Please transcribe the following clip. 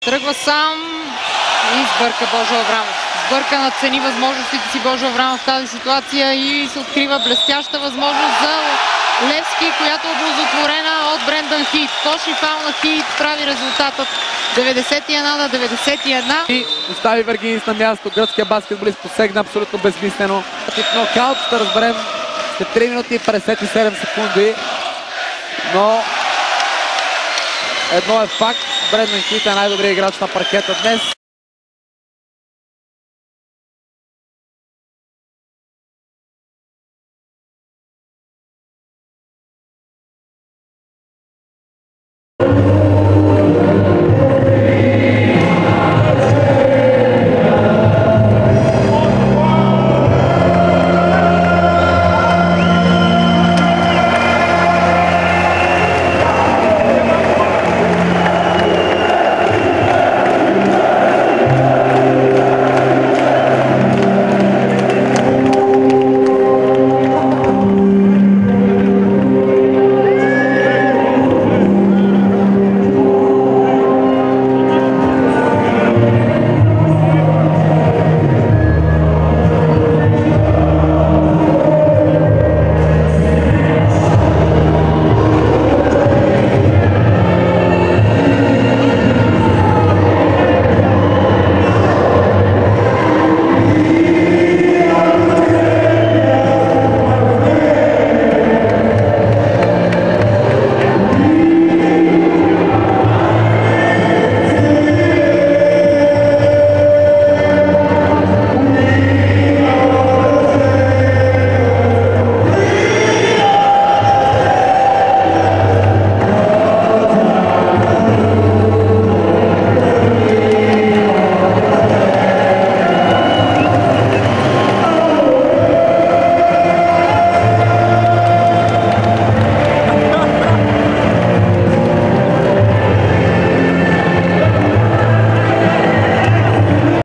Тръгва сам и сбърка Божо Аврамов. Сбърка, надцени възможностите си Божо Аврамов в тази ситуация и се открива блестяща възможност за Левски, която е оползотворена от Брендан Хийт. Точни фаул на Хийт прави резултатът 91-91. И остави Вергинис на място. Гръцкия баскетболист посегна абсолютно безмислено. В нокаут ще разберем след 3 минути и 57 секунди. Но едно е факт. Брендан Хийт е най-добрият играч на паркета днес.